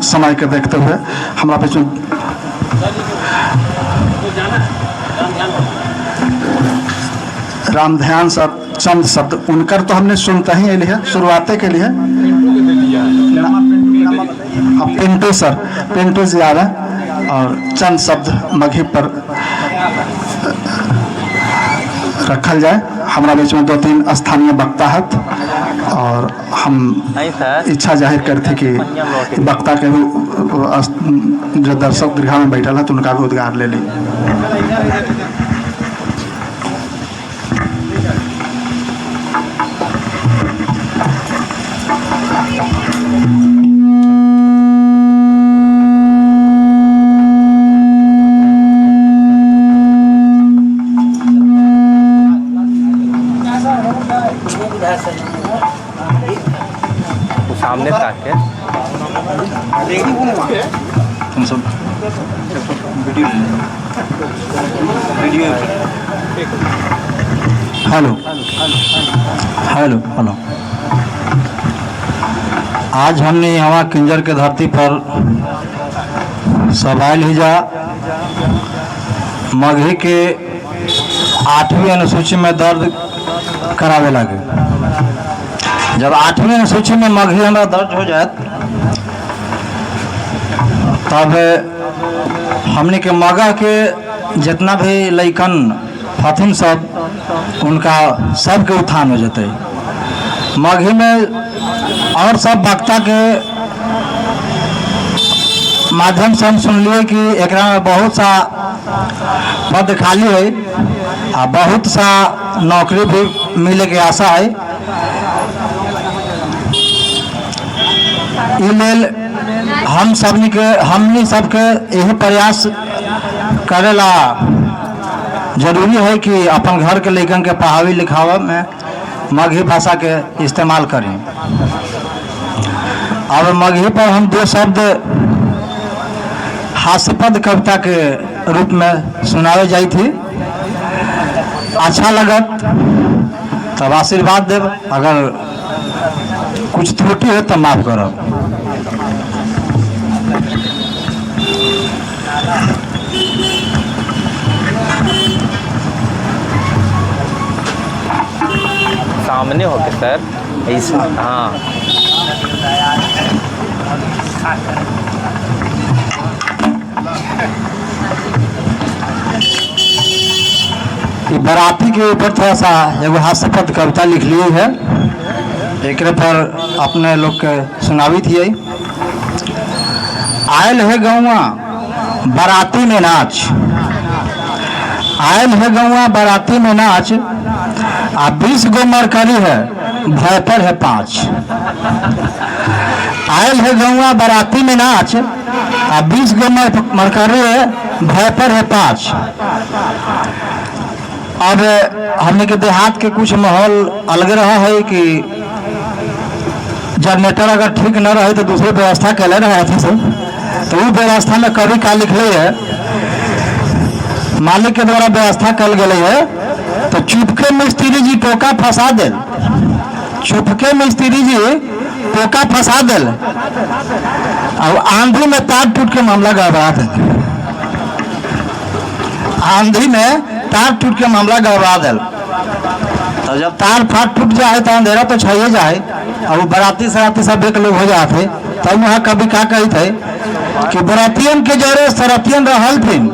समय के देखते हुए हमारा बीच में राम ध्यान सर चंद शब्द उनकर तो हमने सुनते ही लिए शुरुआते के लिए पिंटू सर, पिंटू जी आ रहे हैं और चंद शब्द मघी पर रखल जाए। हमारा बीच में 2-3 स्थानीय वक्ता है और हम इच्छा जाहिर करते कि वक्ता के जो दर्शक दीर्घा में बैठल है तो उनका भी उद्गार ले ली। सामने ताके हम सब वीडियो हेलो हेलो हेलो। आज हमने यहाँ किंजर के धरती पर सवाल ही जा मगही के 8वीं अनुसूची में दर्ज करावे लगे। जब 8वीं अनुसूची में मगही हमारा दर्ज हो जाए तब हमने के मगह के जितना भी लइकन हथिन सब उनका सबके उत्थान हो जाते। मगही में और सब वक्ता के माध्यम से हम सुन लिए कि एक में बहुत सा पद खाली है और बहुत सा नौकरी भी मिले के आशा है। ईमेल हमनी सबके यही प्रयास करेला जरूरी है कि अपन घर के लेखन के पढ़ावे लिखावे में मगही भाषा के इस्तेमाल करें। अब मगही पर हम 2 शब्द हास्यपद कविता के रूप में सुनावे जाई थी। अच्छा लगत तब आशीर्वाद देव, अगर कुछ त्रुटि है तो माफ करो। सामने होके सर ऐसा। हाँ बराती के ऊपर थोड़ा सा एगो हास्यपद कविता लिख ली है, एक पर अपने लोग के सुनावी थी। आयल है गौवा बाराती में नाच, आयल है गौवा बाराती में नाच, आ 20 गो मरकरी है भय पर है 5। आयल है गौवा बाराती में नाच, आ 20 गो मरकरी है भय पर है 5। अब हमने के देहात के कुछ माहौल अलग रहा है कि जनरेटर अगर ठीक न रहे तो दूसरे व्यवस्था कैले रहे थे सब, तो वो व्यवस्था में कभी का लिखले है मालिक के द्वारा व्यवस्था कल गए है। तो चुपके मिस्त्री जी टोका फंसा दे, चुपके मिस्त्री जी टोका फंसा दे और आंधी में तार टूट के मामला गड़बड़ा दे, आंधी में तार टूट के मामला गड़बड़ा दे। तो जब तार फाट टूट जाए तो अंधेरा तो छाइए जाए और वो बराती सराती सब एक लोग हो जाते। तब वहाँ कभी क्या कही थे कि बरातियन के जोरे सरतियन रहल थिन,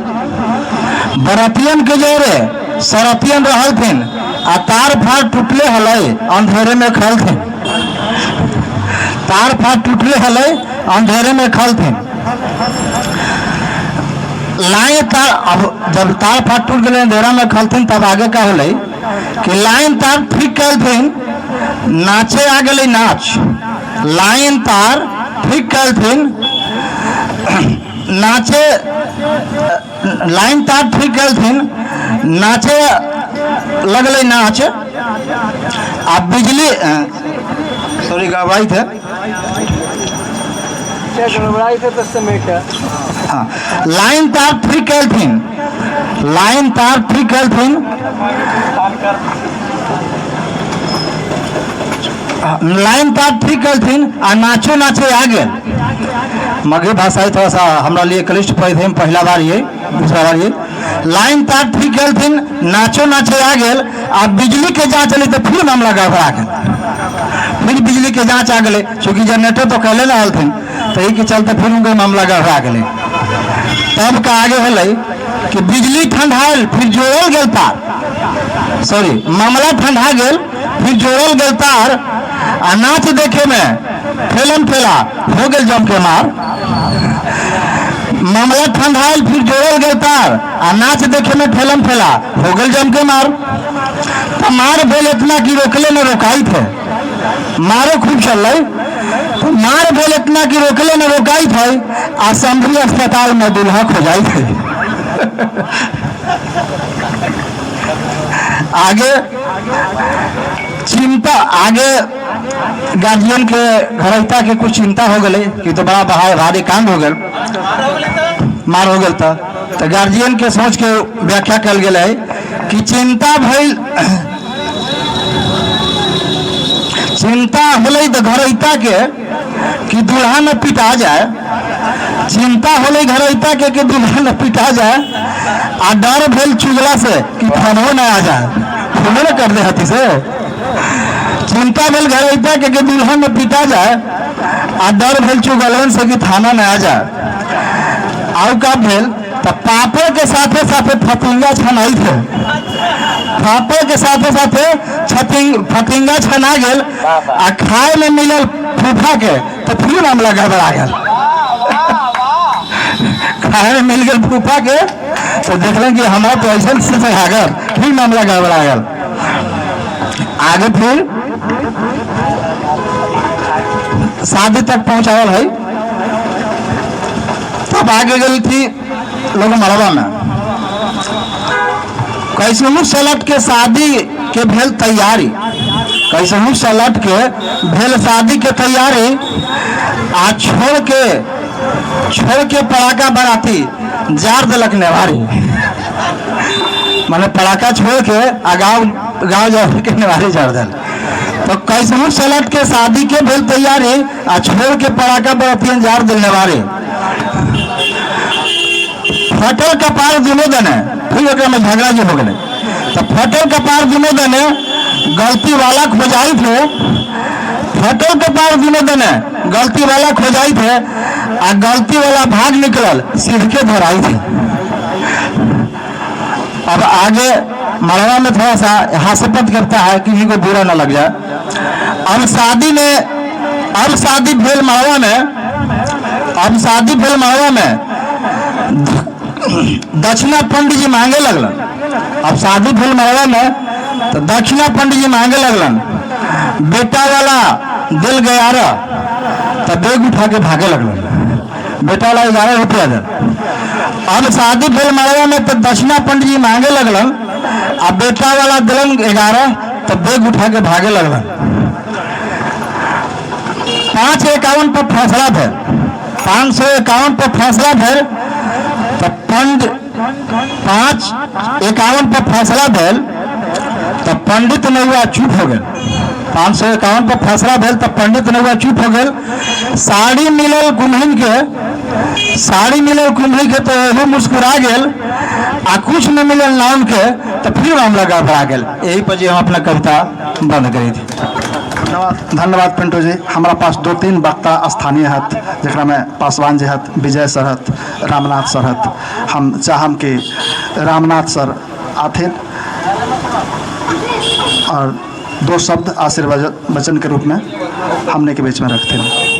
बरातियन के जोरे सरतियन रहल थिन, आ तार फाट टूटले हले अंधेरे में खल थे, तार फाट टूटले हले अंधेरे में खल थे। लाइन तार, अब जब तार फाट टूट गए अंधेरा में खल थे तब आगे का होले कि लाइन तार ठीक कल थे, नाचे आ गए नाच, लाइन तार ठीक कल थे नाचे, लाइन तार ठीक कल थे नाचे लगले नाच, अब बिजली सॉरी गड़बड़ाई थे तो समेट। हाँ, लाइन तार ठीक कल थे, लाइन तार ठीक कल थे लाइन तार ठीक करथिन आ नाचो नाचे आ गए। मगही भाषा थोड़ा सा हमारा लिए क्लिष्ट पड़े थे, पहला बार ये दूसरा बार ये लाइन तार ठीक करथिन नाचो नाचे आ गए। आ बिजली के जांच चली तो फिर मामला गड़बड़ा गए। फिर बिजली के जांच आ गए, चूँकि जनरेटर तो कहले ना हलथिन, तो यही के चलते फिर उनके मामला गड़बड़ा गए। तब का आगे हल कि बिजली ठंडाइल फिर जोड़ल गल तार, सॉरी मामला ठंडा गल फिर जोड़ल गल तार। आ नाच देखे में फेलन फेला हो गल जम के मार। मामला ठंडाइल फिर जोड़ल गल तार आ नाच देखे में फेलन फेला हो गल जम के मार। तो मार भेल इतना कि रोकले न रोकाई थे, मारो खूब चल रही। तो मार भेल इतना कि रोकले न रोकाई थे आ संभरी अस्पताल में दुल्हा खोजाई थे। आगे चिंता, आगे गार्जियन के घरैता के कुछ चिंता हो गई कि तो बड़ा भारी कांड हो गल, मार हो गल। तो गार्जियन के सोच के व्याख्या कल गया है कि चिंता भइल, चिंता होले तो घरैता के कि दुल्हा न पिटा जाए, चिंता होले घरैता के कि दुल्हा न पिटा जाए। आ डर भेल चुगला से कि फोनो न आ जाए, फोनो न कर दे हाथी से। चिंता भेल घरैता के कि दुल्हा न पिटा जाए, आ डर भेल चुगलन से कि थाना न आ जाए। आउ का भेल तो पापड़ के साथे साथे फतिंगा छनाई थे, पापड़ के साथे साथे फतिंगा छना गेल आ खाए में मिलल फूफा के तो फिर मामला गड़बड़ा गया। खाए में मिल गया फूफा के तो देखलें कि हमारा तो ऐसा से आगर फिर मामला गड़बड़ा गया। आगे फिर शादी तक पहुंचावल है। तब आगे गई थी लोग मरवा में कैसहू सलट के शादी के भेल तैयारी, कैसहू सलट के भेल शादी के तैयारी। आ छोड़ के पड़ाका बराती जार दिलक नेवारी, माने पड़ाका छोड़ के गाँव जाओ के नेवारी जार दिल। तो कैसहू सलट के शादी के भेल तैयारी आ छोड़ के पड़ाका बराती जार दिल नेवारी। फटल कपार दुनों दने फिर एक में झगड़ा जो हो गए। तो फटल कपार दुनों दने गलती वाला खोजाई थे, फटल कपार दुनों दने गलती वाला खोजाई थे आ गलती वाला भाग निकलल सीध के धराई थी। अब आगे मरवा में थोड़ा सा हास्यपद करता है कि किसी को बुरा ना लग जाए। अब शादी भेल मरवा में दक्षिणा पंडित जी मांगे लगलन। अब शादी भेल मरवा में तो दक्षिणा पंडित जी मांगे लगलन। बेटा वाला दिल गया तो बैग उठा के भागे लगलन, बेटा वाला 11 रुपया दे। अब शादी भेल मरवा में तो दक्षिणा पंडित जी मांगे लगलन आ बेटा वाला दिलन 11 तो बैग उठा के भागे लगलन। 551 पर फैसला थे, 551 पर फैसला भेल तो 551 पर फैसला भेल तो पंडित ने हुआ चुप हो गए। 551 पर फैसला भेल तो पंडित ने हुआ चुप हो गए। साड़ी मिलल कुम्हिन के तो यही मुस्कुरा गेल आ कुछ न मिलल नाम के तो फिर मामला गड़बड़ा गेल। यही पर हम अपना कविता बंद करी थी। धन्यवाद पिंटू जी। हमारा पास 2-3 वक्ता स्थानीय हत, जरा में पासवान जी हत, विजय सर हत, रामनाथ सर हत। हम चाहम कि रामनाथ सर आथिन और 2 शब्द आशीर्वाद वचन के रूप में हमने के बीच में रखते हैं।